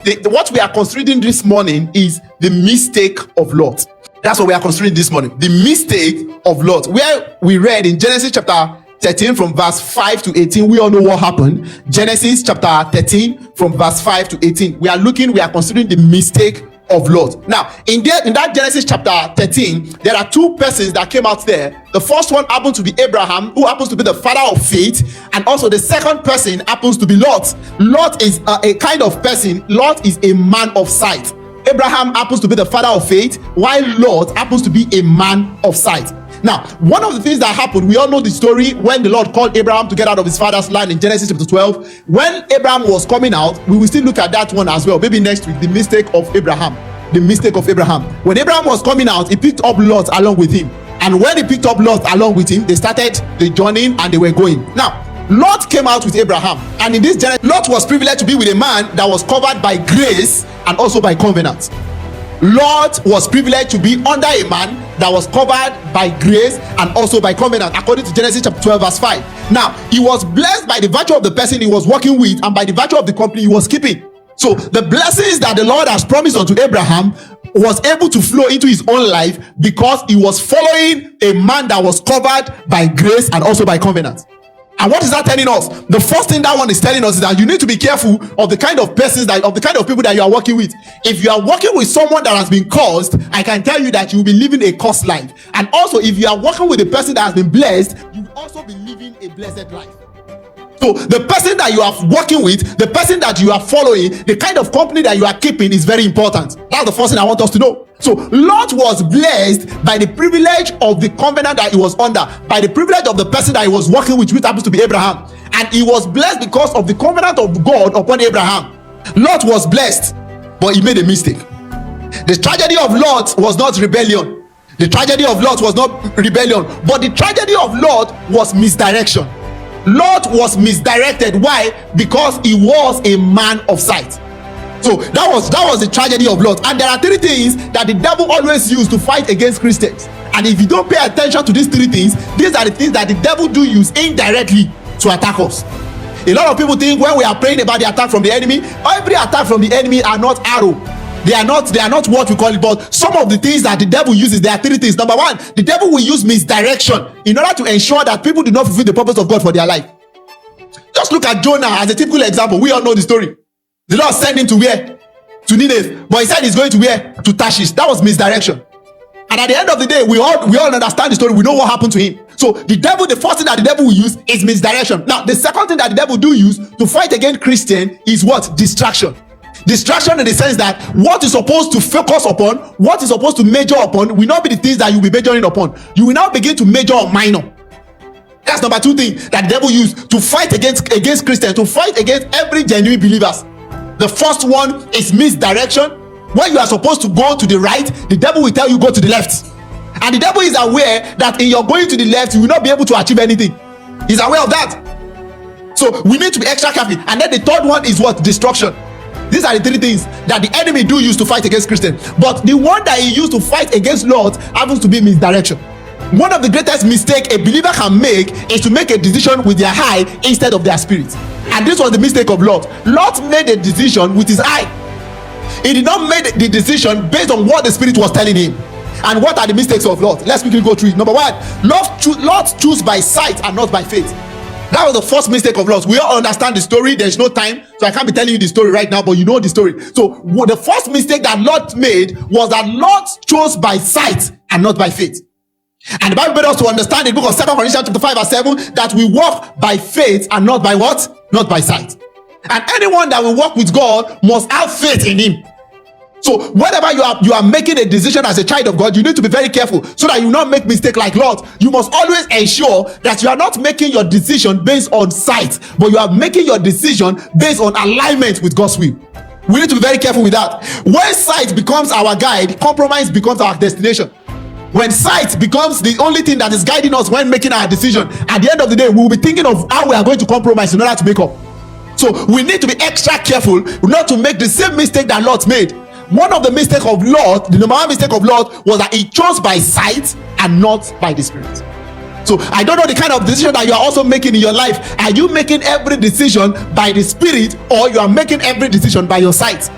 What we are considering this morning is the mistake of Lot. That's what we are considering this morning. The mistake of Lot. Where we read in Genesis chapter 13 from verse 5 to 18. We all know what happened. Genesis chapter 13 from verse 5 to 18. We are considering the mistake of Lot. Now, in that Genesis chapter 13, there are two persons that came out there. The first one happened to be Abraham, who happens to be the father of faith, and also the second person happens to be Lot. Lot is a kind of person. Lot is a man of sight. Abraham happens to be the father of faith, while Lot happens to be a man of sight. Now, one of the things that happened, we all know the story when the Lord called Abraham to get out of his father's land in Genesis chapter 12. When Abraham was coming out, we will still look at that one as well. Maybe next week, the mistake of Abraham. The mistake of Abraham. When Abraham was coming out, he picked up Lot along with him. And when he picked up Lot along with him, they started the journey and they were going. Now, Lot came out with Abraham. And in this journey, Lot was privileged to be with a man that was covered by grace and also by covenant. Lot was privileged to be under a man that was covered by grace and also by covenant, according to Genesis chapter 12 verse 5. Now, he was blessed by the virtue of the person he was working with and by the virtue of the company he was keeping. So the blessings that the Lord has promised unto Abraham was able to flow into his own life because he was following a man that was covered by grace and also by covenant. And what is that telling us? The first thing that one is telling us is that you need to be careful of the kind of persons of the kind of people that you are working with. If you are working with someone that has been cursed, I can tell you that you will be living a cursed life. And also, if you are working with a person that has been blessed, you will also be living a blessed life. So the person that you are working with, the person that you are following, the kind of company that you are keeping is very important. That's the first thing I want us to know. So Lot was blessed by the privilege of the covenant that he was under, by the privilege of the person that he was working with, which happens to be Abraham. And he was blessed because of the covenant of God upon Abraham. Lot was blessed, but he made a mistake. The tragedy of Lot was not rebellion. The tragedy of Lot was not rebellion, but the tragedy of Lot was misdirection. Lot was misdirected. Why? Because he was a man of sight. So that was the tragedy of Lot. And there are three things that the devil always uses to fight against Christians. And if you don't pay attention to these three things, these are the things that the devil do use indirectly to attack us. A lot of people think when we are praying about the attack from the enemy, every attack from the enemy are not arrow. They are not what we call it, but some of the things that the devil uses, there are three things. Number one, the devil will use misdirection in order to ensure that people do not fulfill the purpose of God for their life. Just look at Jonah as a typical example. We all know the story. The Lord sent him to where? To Nineveh. But he said he's going to where? To Tarshish. That was misdirection. And at the end of the day, we all understand the story. We know what happened to him. So the first thing that the devil will use is misdirection. Now, the second thing that the devil do use to fight against Christian is what? Distraction. Distraction in the sense that what is supposed to focus upon, what is supposed to major upon, will not be the things that you'll be majoring upon. You will now begin to major on minor. That's number two thing that the devil used to fight against Christians, to fight against every genuine believers. The first one is misdirection. When you are supposed to go to the right, the devil will tell you go to the left. And the devil is aware that in your going to the left, you will not be able to achieve anything. He's aware of that. So we need to be extra careful. And then the third one is what? Destruction. These are the three things that the enemy do use to fight against Christians. But the one that he used to fight against Lot happens to be misdirection. One of the greatest mistakes a believer can make is to make a decision with their eye instead of their spirit. And this was the mistake of Lot. Lot made a decision with his eye. He did not make the decision based on what the spirit was telling him. And what are the mistakes of Lot? Let's quickly go through it. Number one, Lot chose by sight and not by faith. That was the first mistake of Lot. We all understand the story. There's no time, so I can't be telling you the story right now, but you know the story. So the first mistake that Lot made was that Lot chose by sight and not by faith. And the Bible made us to understand in the book of 2 Corinthians chapter 5 verse 7 that we walk by faith and not by what? Not by sight. And anyone that will walk with God must have faith in him. So whenever you are making a decision as a child of God, you need to be very careful so that you will not make mistake like Lot. You must always ensure that you are not making your decision based on sight, but you are making your decision based on alignment with God's will. We need to be very careful with that. When sight becomes our guide, compromise becomes our destination. When sight becomes the only thing that is guiding us when making our decision, at the end of the day, we will be thinking of how we are going to compromise in order to make up. So we need to be extra careful not to make the same mistake that Lot made. One of the mistakes of Lot, the number one mistake of Lot, was that he chose by sight and not by the spirit. So I don't know the kind of decision that you are also making in your life. Are you making every decision by the spirit, or you are making every decision by your sight?